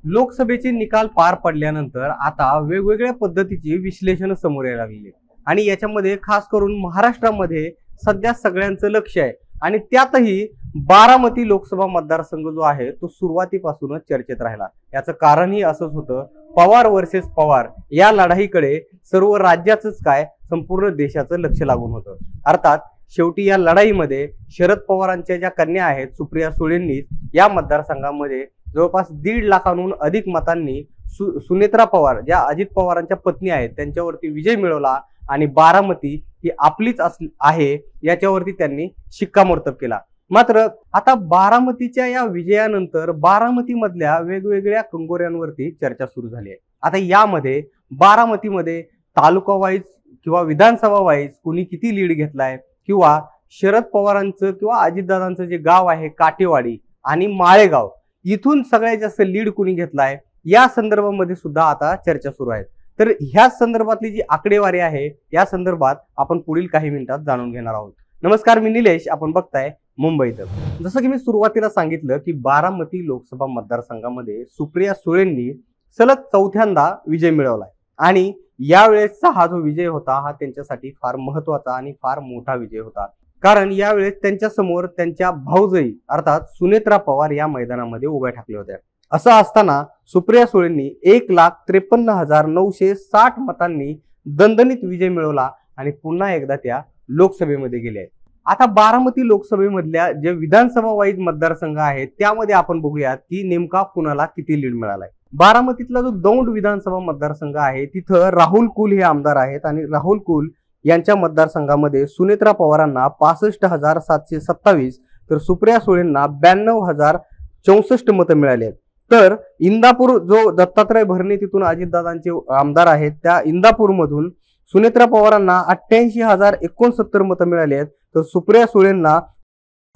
लोकसभेचे निकाल पार पडल्यानंतर आता वेगवेगळ्या पद्धतीची विश्लेषण समोर यायला लागली आणि याच्यामध्ये खास करून महाराष्ट्रामध्ये सध्या सगळ्यांचं लक्ष आहे आणि त्यातही बारामती लोकसभा मतदारसंघ जो आहे तो सुरुवातीपासूनच चर्चेत राहिला। याचं कारणही असंच होतं, पवार वर्सेस पवार या लढाईकडे सर्व राज्याचंच काय संपूर्ण देशाचं लक्ष लागून होतं। अर्थात शेवटी या लढाईमध्ये शरद पवारांच्या ज्या कन्या आहेत सुप्रिया सुळेंनी या मतदारसंघामध्ये जवळपास 1.5 लाखांहून अधिक मतांनी सुनेत्रा पवार ज्या अजित पवारांच्या पत्नी आहेत त्यांच्यावरती विजय मिळवला आणि बारामती ही आपलीच आहे याच्यावरती त्यांनी शिक्कामोर्तब केला। मात्र आता बारामतीच्या या विजयानंतर बारामती मधल्या वेगवेगळ्या कंगोऱ्यांवरती चर्चा सुरू झाली आहे। आता यामध्ये बारामतीमध्ये तालुका वाईज किंवा विधानसभा वाईज कुणी किती लीड घेतलाय किंवा शरद पवारांचं किंवा अजितदादांचं जे गाव आहे काटेवाडी आणि माळेगाव इथून सगळ्यात जास्त लीड कुणी घेतलाय या संदर्भामध्ये सुद्धा आता चर्चा सुरू आहे। तर ह्या संदर्भातली जी आकडेवारी आहे या संदर्भात आपण पुढील काही मिनिटात जाणून घेणार आहोत। नमस्कार, मी निलेश, आपण बघताय मुंबई तक। जसं की मी सुरुवातीला सांगितलं की बारामती लोकसभा मतदारसंघामध्ये सुप्रिया सुळेंनी सलग 4थ्यांदा विजय मिळवलाय आणि यावेळेसचा हा जो विजय होता हा त्यांच्यासाठी फार महत्वाचा आणि फार मोठा विजय होता, कारण यावेळेस त्यांच्या समोर त्यांच्या भाऊजाई अर्थात सुनेत्रा पवार या मैदानामध्ये उभ्या ठाकल्या होत्या। असं असताना सुप्रिया सुळेंनी 1,53,960 मतांनी दणदणीत विजय मिळवला आणि पुन्हा एकदा त्या लोकसभेमध्ये गेले। आता बारामती लोकसभेमधल्या जे विधानसभा वाईज मतदारसंघ आहेत त्यामध्ये आपण बघूयात की नेमका कुणाला किती लीड मिळालाय। बारामतीतला जो दौंड विधानसभा मतदारसंघ आहे तिथं राहुल कुल हे आमदार आहेत आणि राहुल कुल यांच्या मतदारसंघामध्ये सुनेत्रा पवारांना 65,727 तर सुप्रिया सुळेंना 92,064 मतं मिळाली आहेत। तर इंदापूर जो दत्तात्रय भरणे तिथून अजितदादांचे आमदार आहेत त्या इंदापूर मधून सुनेत्रा पवारांना 88,069 मतं मिळाली आहेत तर सुप्रिया सुळेंना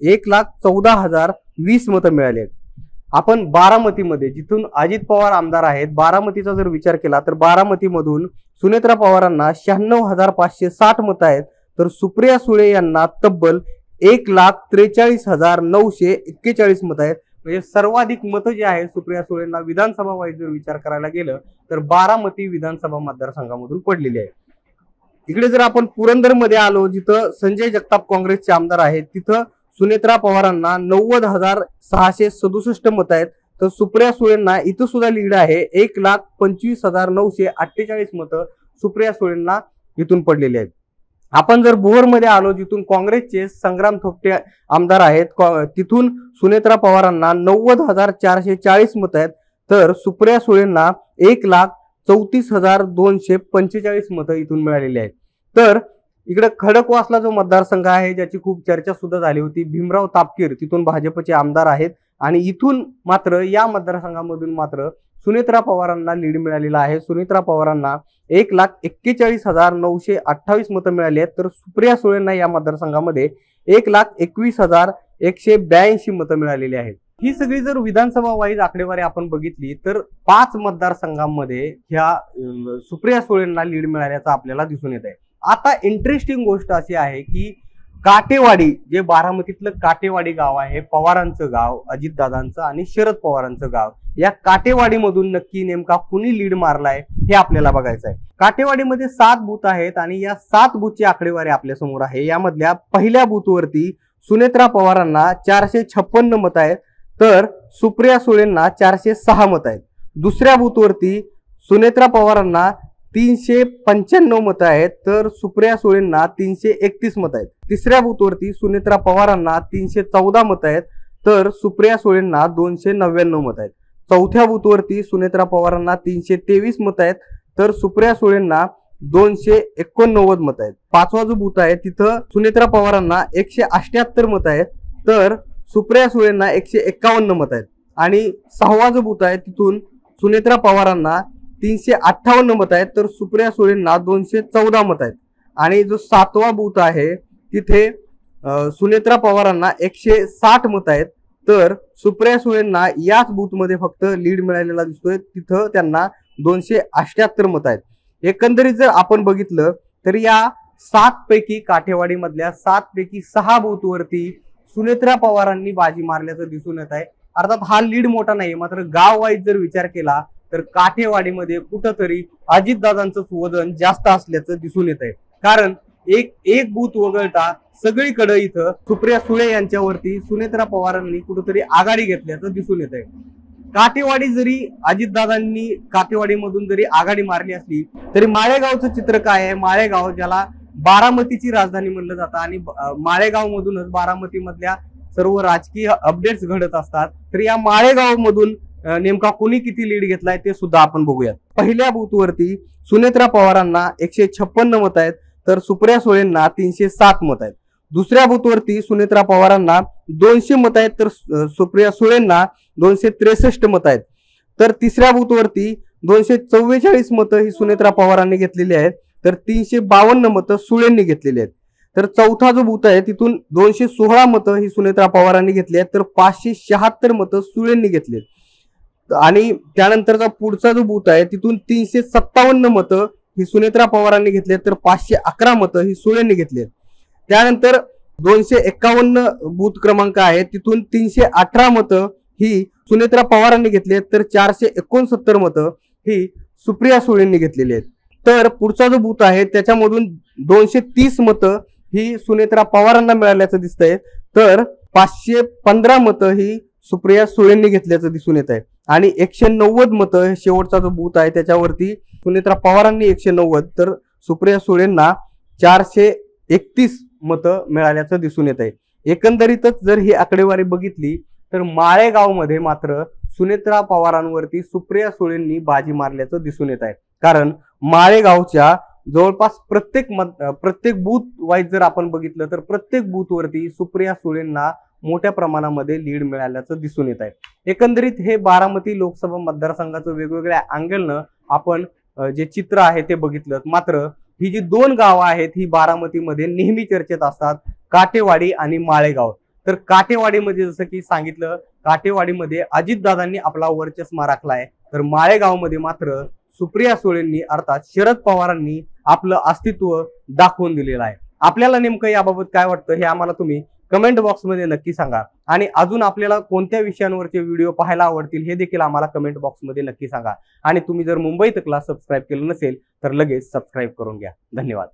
1,14,020 मतं मिळाली आहेत। आपण बारामतीमध्ये जिथून अजित पवार आमदार आहेत बारामतीचा जर विचार केला तर बारामतीमधून सुनेत्रा पवारांना 96,560 मतं आहेत तर सुप्रिया सुळे यांना तब्बल 1,43,941 मतं आहेत। म्हणजे सर्वाधिक मतं जे आहेत सुप्रिया सुळेंना विधानसभा वाईज जर विचार करायला गेलं तर बारामती विधानसभा मतदारसंघामधून पडलेली आहे। इकडे जर आपण पुरंदरमध्ये आलो जिथं संजय जगताप काँग्रेसचे आमदार आहेत तिथं सुनेत्रा पवारांना 90,667 मतं आहेत तर सुप्रिया सुळेंना इथं सुद्धा लीड आहे 1,25,948 मतं सुप्रिया सुळेंना इथून पडलेली आहेत। आपण जर भोरमध्ये आलो जिथून काँग्रेसचे संग्राम थोपटे आमदार आहेत तिथून सुनेत्रा पवारांना 90,440 मतं आहेत तर सुप्रिया सुळेंना 1,34,245 मतं इथून मिळालेली आहेत। तर इकडे खडकवासला जो मतदारसंघ आहे ज्याची खूप चर्चा सुद्धा झाली होती, भीमराव तापकीर तिथून भाजपचे आमदार आहेत आणि इथून मात्र या मतदारसंघामधून मात्र सुनेत्रा पवारांना लीड मिळालेला आहे। सुनेत्रा पवारांना 1,41,928 मतं मिळाली आहेत तर सुप्रिया सुळेंना या मतदारसंघामध्ये 1,21,182 मतं मिळालेली आहेत। ही सगळी जर विधानसभा वाईज आकडेवारी आपण बघितली तर 5 मतदारसंघांमध्ये ह्या सुप्रिया सुळेंना लीड मिळाल्याचं आपल्याला दिसून येत आहे। आता इंटरेस्टिंग गोष्ट अशी आहे की काटेवाडी जे बारामतीतलं काटेवाडी गाव आहे पवारांचं गाव अजितदादांचं आणि शरद पवारांचं गाव, या काटेवाडीमधून नक्की नेमका कुणी लीड मारलाय हे आपल्याला बघायचं आहे। काटेवाडीमध्ये 7 बूथ आहेत आणि या 7 बूथची आकडेवारी आपल्या समोर आहे। यामधल्या पहिल्या बूथवरती सुनेत्रा पवारांना 456 मतं आहेत तर सुप्रिया सुळेंना 406 मतं आहेत। दुसऱ्या बूथवरती सुनेत्रा पवारांना 395 मतं आहेत तर सुप्रिया सुळेंना 331 मतं आहेत। तिसऱ्या बूथवरती सुनेत्रा पवारांना 314 मतं आहेत तर सुप्रिया सुळेंना 299 मतं आहेत। चौथ्या बूथवरती सुनेत्रा पवारांना 323 मतं आहेत तर सुप्रिया सुळेंना 289 मतं आहेत। पाचवा जो बूथ आहे तिथं सुनेत्रा पवारांना 178 मतं आहेत तर सुप्रिया सुळेंना 151 मतं आहेत आणि 6वा जो बूथ आहे तिथून सुनेत्रा पवारांना 358 मतं आहेत तर सुप्रिया सुळेंना 214 मतं आहेत आणि जो 7वा बूथ आहे तिथे सुनेत्रा पवारांना 160 मतं आहेत तर सुप्रिया सुळेंना याच बूथमध्ये फक्त लीड मिळालेला दिसतोय, तिथं त्यांना 278 मतं आहेत। एकंदरीत जर आपण बघितलं तर या 7 पैकी काठेवाडी मधल्या 7 पैकी 6 बूथवरती सुनेत्रा पवारांनी बाजी मारल्याचं दिसून येत आहे। अर्थात हा लीड मोठा नाही, मात्र गाव वाईज जर विचार केला तर काठेवाडीमध्ये कुठंतरी अजितदादांचं वजन जास्त असल्याचं दिसून येत आहे. कारण एक बूथ वगळता सगळीकडे इथं सुप्रिया सुळे यांच्यावरती सुनेत्रा पवारांनी कुठेतरी आघाडी घेतल्याचं दिसून येत आहे. काठेवाडी जरी अजितदादांनी काठेवाडीमधून जरी आघाडी मारली असली तरी माळेगावचं चित्र काय आहे? माळेगाव ज्याला बारामतीची राजधानी म्हणलं जातं आणि माळेगाव मधूनच बारामती मधल्या सर्व राजकीय अपडेट्स घडत असतात. तर या माळेगाव मधून नेमका कोणी किती लीड घेतलाय ते सुद्धा आपण बघूयात. पहिल्या बूथवरती सुनेत्रा पवारांना 156 मत आहेत, तर सुप्रिया सुळेंना 307 मत आहेत. दुसऱ्या बूथवरती सुनेत्रा पवारांना 200 मत आहेत, तर सुप्रिया सुळेंना 263 मत आहेत. तर तिसऱ्या बूथवरती 244 मतं ही सुनेत्रा पवारांनी घेतलेली आहेत, तर 352 मतं सुळेंनी घेतलेली आहेत. तर चौथा जो बूथ आहे तिथून 216 मतं ही सुनेत्रा पवारांनी घेतली आहेत, तर 576 मतं सुळेंनी घेतली. आणि त्यानंतरचा पुढचा जो बूथ आहे तिथून 357 मतं ही सुनेत्रा पवारांनी घेतली, तर 511 मतं ही सुळेंनी घेतली. त्यानंतर 251 बूथ क्रमांक आहे तिथून 318 मतं ही सुनेत्रा पवारांनी घेतली, तर 469 मतं ही सुप्रिया सुळेंनी घेतलेली आहेत. तर पुढचा जो बूथ आहे त्याच्यामधून 230 मतं ही सुनेत्रा पवारांना मिळाल्याचं दिसतंय, तर 515 मतं ही सुप्रिया सुळेंनी घेतल्याचं दिसून येत आहे. आणि 190 मतं शेवटचा जो बूथ आहे त्याच्यावरती सुनेत्रा पवारांनी 190, तर सुप्रिया सुळेंना 431 मतं मिळाल्याचं दिसून येत आहे. एकंदरीतच जर ही आकडेवारी बघितली तर माळेगावमध्ये मात्र सुनेत्रा पवारांवरती सुप्रिया सुळेंनी बाजी मारल्याचं दिसून येत आहे. कारण माळेगावच्या जवळपास प्रत्येक बूथ वाईज जर आपण बघितलं तर प्रत्येक बूथवरती सुप्रिया सुळेंना मोठ्या प्रमाणामध्ये लीड मिळाल्याचं दिसून येत आहे. एकंदरीत हे बारामती लोकसभा मतदारसंघाचं वेगवेगळ्या अँगलनं आपण जे चित्र आहे ते बघितलं. मात्र ही जी दोन गावं आहेत ही बारामतीमध्ये नेहमी चर्चेत असतात, काठेवाडी आणि माळेगाव. तर काठेवाडीमध्ये जसं की सांगितलं, काठेवाडीमध्ये अजितदादांनी आपला वर्चस्व राखलाय, तर माळेगावमध्ये मात्र सुप्रिया सुळेंनी अर्थात शरद पवारांनी आपलं अस्तित्व दाखवून दिलेलं आहे. आपल्याला नेमकं याबाबत काय वाटतं हे आम्हाला तुम्ही कमेंट बॉक्समध्ये नक्की सांगा. आणि अजून आपल्याला कोणत्या विषयांवरचे व्हिडिओ पाहायला आवडतील हे देखील आम्हाला कमेंट बॉक्समध्ये नक्की सांगा. आणि तुम्ही जर मुंबई तकला सबस्क्राईब केलं नसेल तर लगेच सबस्क्राईब करून घ्या. धन्यवाद.